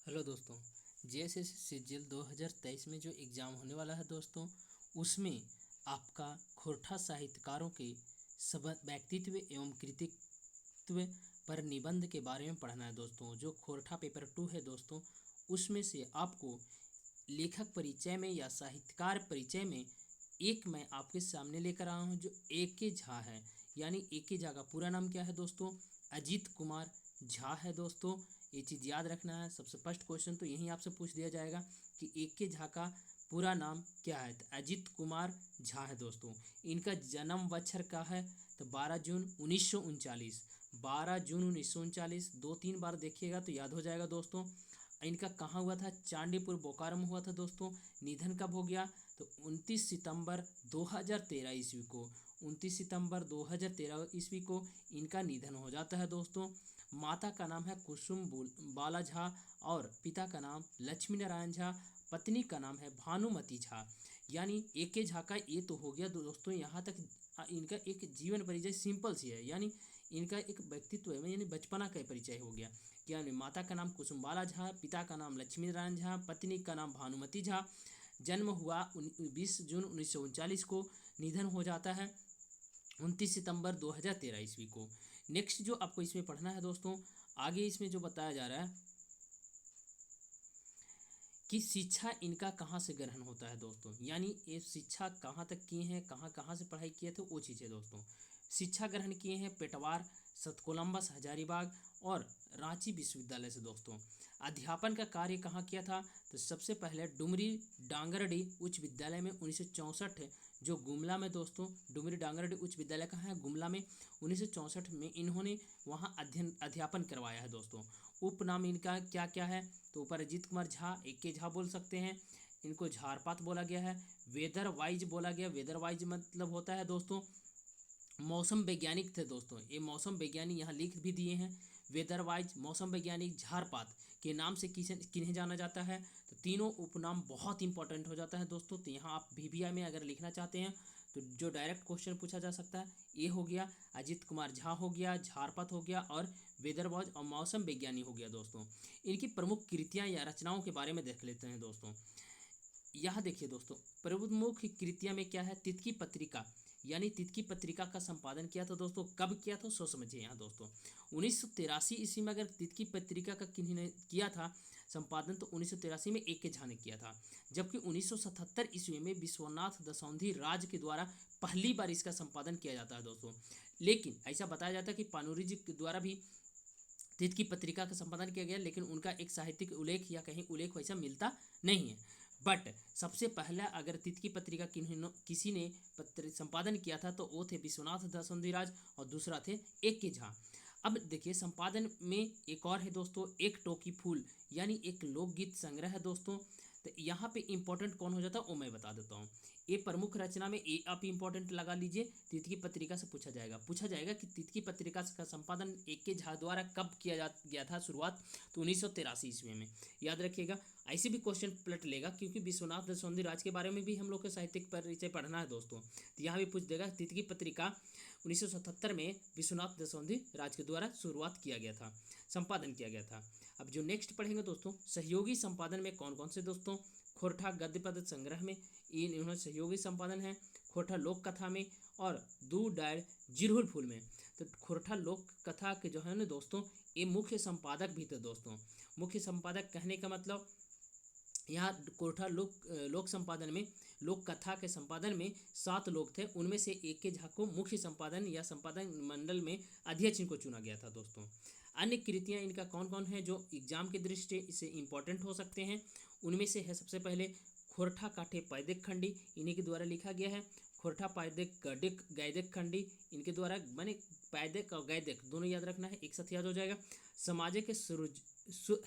Hello दोस्तों। JSSC CGL 2023 में जो एग्ज़ाम होने वाला है दोस्तों, उसमें आपका खोरठा साहित्यकारों के सब व्यक्तित्व एवं कृतित्व पर निबंध के बारे में पढ़ना है दोस्तों। जो खोरठा पेपर 2 है दोस्तों, उसमें से आपको लेखक परिचय में या साहित्यकार परिचय में एक मैं आपके सामने लेकर आया हूँ जो ए.के. झा है। यानी ए.के. झा का पूरा नाम क्या है दोस्तों? अजीत कुमार झा है दोस्तों। ये चीज़ याद रखना है। सबसे फर्स्ट क्वेश्चन तो यही आपसे पूछ दिया जाएगा कि ए.के. झा का पूरा नाम क्या है। तो अजीत कुमार झा है दोस्तों। इनका जन्म वत्सर का है तो 12 जून 1939। 12 जून 1939 2-3 बार देखिएगा तो याद हो जाएगा दोस्तों। इनका कहाँ हुआ था? चांदीपुर बोकारो में हुआ था दोस्तों। निधन कब हो गया? तो 29 सितंबर 2013 ईस्वी को। 29 सितंबर 2013 ईस्वी को इनका निधन हो जाता है दोस्तों। माता का नाम है कुसुम बाला झा और पिता का नाम लक्ष्मी नारायण झा। पत्नी का नाम है भानुमति झा। यानी ए.के. झा का ये तो हो गया दोस्तों। यहाँ तक इनका एक जीवन परिचय सिंपल सी है, यानी इनका एक व्यक्तित्व है, यानी बचपना का परिचय हो गया। यानी माता का नाम कुसुम बाला झा, पिता का नाम लक्ष्मी नारायण झा, पत्नी का नाम भानुमति झा। जन्म हुआ 20 जून 1939 को। निधन हो जाता है 29 सितंबर 2013 ईस्वी को। नेक्स्ट जो आपको इसमें पढ़ना है दोस्तों, आगे इसमें जो बताया जा रहा है कि शिक्षा इनका कहाँ से ग्रहण होता है दोस्तों। यानी ये शिक्षा कहाँ तक किए हैं, कहाँ कहाँ से पढ़ाई किए थे, वो चीज़ें दोस्तों। शिक्षा ग्रहण किए हैं पेटवार, सतकोलम्बस हजारीबाग और रांची विश्वविद्यालय से दोस्तों। अध्यापन का कार्य कहाँ किया था? तो सबसे पहले डुमरी डांगरडी उच्च विद्यालय में 1964 जो गुमला में दोस्तों। डुमरी डांगरडी उच्च विद्यालय कहाँ है? गुमला में। 1964 में इन्होंने वहाँ अध्यापन करवाया है दोस्तों। उपनाम इनका क्या क्या है? तो ऊपर अजीत कुमार झा, ए.के. झा बोल सकते हैं। इनको झारपात बोला गया है। वेदर वाइज बोला गया। वेदर वाइज मतलब होता है दोस्तों मौसम वैज्ञानिक थे दोस्तों। ये मौसम वैज्ञानिक यहाँ लिख भी दिए हैं। वेदर वाइज मौसम वैज्ञानिक झारपात के नाम से किन्हें जाना जाता है? तो तीनों उपनाम बहुत इंपॉर्टेंट हो जाता है दोस्तों। तो यहाँ आप VVI में अगर लिखना चाहते हैं तो जो डायरेक्ट क्वेश्चन पूछा जा सकता है ये हो गया, अजीत कुमार झा हो गया, झारपात हो गया और वेदर वाइज और मौसम वैज्ञानिक हो गया दोस्तों। इनकी प्रमुख कृतियाँ या रचनाओं के बारे में देख लेते हैं दोस्तों। यहाँ देखिए दोस्तों, प्रमुख कृतियाँ में क्या है? तितकी पत्रिका, यानी तितकी पत्रिका का संपादन किया था दोस्तों। कब किया था सो समझिए यहाँ दोस्तों। 1983 ईस्वी में अगर तितकी पत्रिका का किन्हीं किया था संपादन तो 1983 में ए.के. झा ने किया था। जबकि 1977 ईस्वी में विश्वनाथ दसौंधी राज के द्वारा पहली बार इसका संपादन किया जाता है दोस्तों। लेकिन ऐसा बताया जाता है कि पानुरी जी के द्वारा भी तितकी पत्रिका का संपादन किया गया, लेकिन उनका एक साहित्यिक उल्लेख या कहीं उल्लेख वैसा मिलता नहीं है। बट सबसे पहला अगर तितकी पत्रिका किसी ने संपादन किया था तो वो थे विश्वनाथ दसौंधीराज और दूसरा थे ए.के. झा। अब देखिए संपादन में एक और है दोस्तों, एक टोकी फूल, यानी एक लोकगीत संग्रह है दोस्तों। तो यहाँ पे इंपॉर्टेंट कौन हो जाता है वो मैं बता देता हूँ। ये प्रमुख रचना में ये आप इंपॉर्टेंट लगा लीजिए। तितकी पत्रिका से पूछा जाएगा कि तितकी पत्रिका का संपादन ए.के. झा द्वारा कब किया गया था शुरुआत? तो 1983 ईस्वी में। याद रखिएगा। ऐसे भी क्वेश्चन पलट लेगा क्योंकि विश्वनाथ दसौंधी राज के बारे में भी हम लोग को साहित्यिक परिचय पढ़ना है दोस्तों। तो यहाँ भी पूछ देगा तितकी पत्रिका 1977 में विश्वनाथ दसौंधी राज के द्वारा शुरुआत किया गया था, संपादन किया गया था। अब जो नेक्स्ट पढ़ेंगे दोस्तों, सहयोगी संपादन में कौन कौन से दोस्तों? खोरठा गद्य पद संग्रह में इन्होंने सहयोगी संपादन है। खोरठा लोक कथा में और दू डायर जिरहुल फूल में। तो खोरठा लोक कथा के जो है ना दोस्तों, ये मुख्य संपादक भी थे दोस्तों। मुख्य संपादक कहने का मतलब यहाँ कोठा लोक संपादन में, लोक कथा के संपादन में 7 लोग थे। उनमें से ए.के. झा को मुख्य संपादन या संपादन मंडल में अध्यक्ष इनको चुना गया था दोस्तों। अन्य कृतियाँ इनका कौन कौन है जो एग्जाम की दृष्टि से इंपॉर्टेंट हो सकते हैं? उनमें से है सबसे पहले खोरठा काठे पैदक खंडी, इन्हीं के द्वारा लिखा गया है। खोरठा पैदक गडिक गैदक खंडी, इनके द्वारा मैंने पैदक और गैदक दोनों याद रखना है, एक साथ याद हो जाएगा। समाज के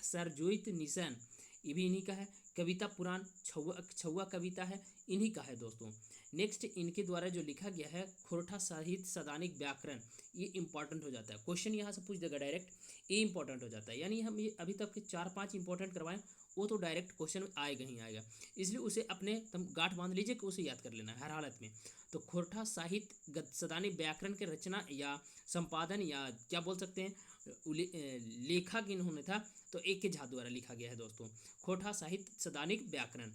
सरजुइत निशान, ये भी इन्हीं का है। कविता पुराण छौवा कविता है, इन्हीं का है दोस्तों। नेक्स्ट इनके द्वारा जो लिखा गया है खोरठा साहित्य सदानिक व्याकरण, ये इंपॉर्टेंट हो जाता है। क्वेश्चन यहाँ से पूछ देगा डायरेक्ट, ये इंपॉर्टेंट हो जाता है। यानी हम ये अभी तक के 4-5 इंपॉर्टेंट करवाएं वो तो डायरेक्ट क्वेश्चन आएगा ही आएगा, इसलिए उसे अपने तुम गांठ बांध लीजिए कि उसे याद कर लेना है हर हालत में। तो खोरठा साहित्य सदानिक व्याकरण के रचना या संपादन या क्या बोल सकते हैं लेखक इन्होंने था तो ए.के. झा द्वारा लिखा गया है दोस्तों। खोटा साहित्य सदानिक व्याकरण।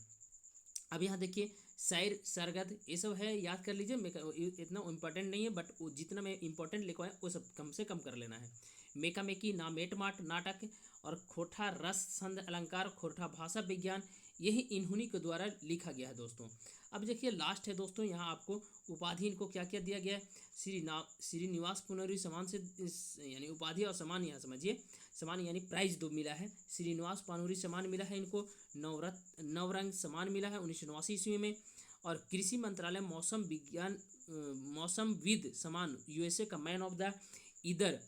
अब यहाँ देखिए शायर सरगद ये सब है, याद कर लीजिए, इतना इम्पोर्टेंट नहीं है, बट जितना मैं इम्पोर्टेंट लिखवाएं वो सब कम से कम कर लेना है। मेका मेकी ना मेट माट नाटक और खोटा रस छंद अलंकार, खोटा भाषा विज्ञान, यही इन्हीं के द्वारा लिखा गया है दोस्तों। अब देखिए लास्ट है दोस्तों, यहाँ आपको उपाधि इनको क्या क्या दिया गया है। श्रीनिवास पुनरी समान से यानी उपाधि और सम्मान यहाँ समझिए, सम्मान यानी प्राइज दो मिला है। श्रीनिवास पानुरी सम्मान मिला है इनको, नवरंग सम्मान मिला है 1989 ईस्वी में, और कृषि मंत्रालय मौसम विज्ञान मौसमविद सम्मान यूएसए का मैन ऑफ द ईयर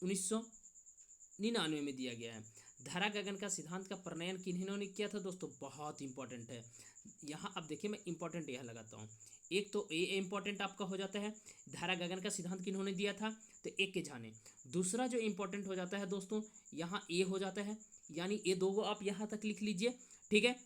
1999 में दिया गया है। धारा गगन का सिद्धांत का प्रणयन किन्होंने किया था दोस्तों, बहुत इंपॉर्टेंट है। यहाँ अब देखिए मैं इंपॉर्टेंट यह लगाता हूँ, एक तो ये इंपॉर्टेंट आपका हो जाता है, धारा गगन का सिद्धांत किन्होंने दिया था तो ए.के. झा ने। दूसरा जो इंपॉर्टेंट हो जाता है दोस्तों, यहाँ ए हो जाता है, यानी ये दो आप यहाँ तक लिख लीजिए, ठीक है।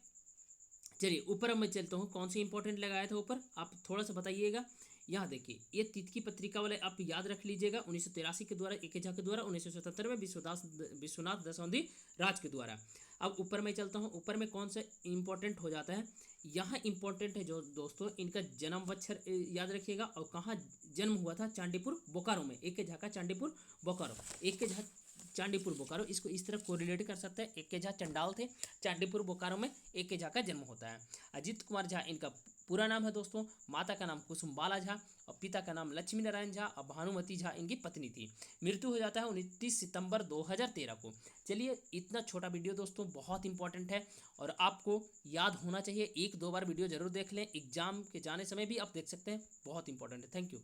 चलिए ऊपर मैं चलता हूँ, कौन सी इंपॉर्टेंट लगाया था ऊपर आप थोड़ा सा बताइएगा। यहाँ देखिए ये तितकी पत्रिका वाले आप याद रख लीजिएगा, 1983 के द्वारा ए.के. झा के द्वारा, 1977 में विश्वनाथ दसौंधी राज के द्वारा। अब ऊपर मैं चलता हूँ, ऊपर में कौन सा इंपॉर्टेंट हो जाता है, यहाँ इंपॉर्टेंट है जो दोस्तों इनका जन्म वच्छर याद रखिएगा, और कहाँ जन्म हुआ था, चांदीपुर बोकारो में, ए.के. झा का चांदीपुर बोकारो, ए.के. झा चांदीपुर बोकारो, इसको इस तरह कोरिलेट कर सकते हैं। ए.के. झा चंडाल थे, चांदीपुर बोकारो में ए.के. झा का जन्म होता है। अजीत कुमार झा इनका पूरा नाम है दोस्तों, माता का नाम कुसुमबाला झा और पिता का नाम लक्ष्मी नारायण झा और भानुमती झा इनकी पत्नी थी। मृत्यु हो जाता है 29 सितंबर 2013 को। चलिए इतना छोटा वीडियो दोस्तों बहुत इंपॉर्टेंट है और आपको याद होना चाहिए, एक दो बार वीडियो जरूर देख लें, एग्जाम के जाने समय भी आप देख सकते हैं, बहुत इंपॉर्टेंट है। Thank you.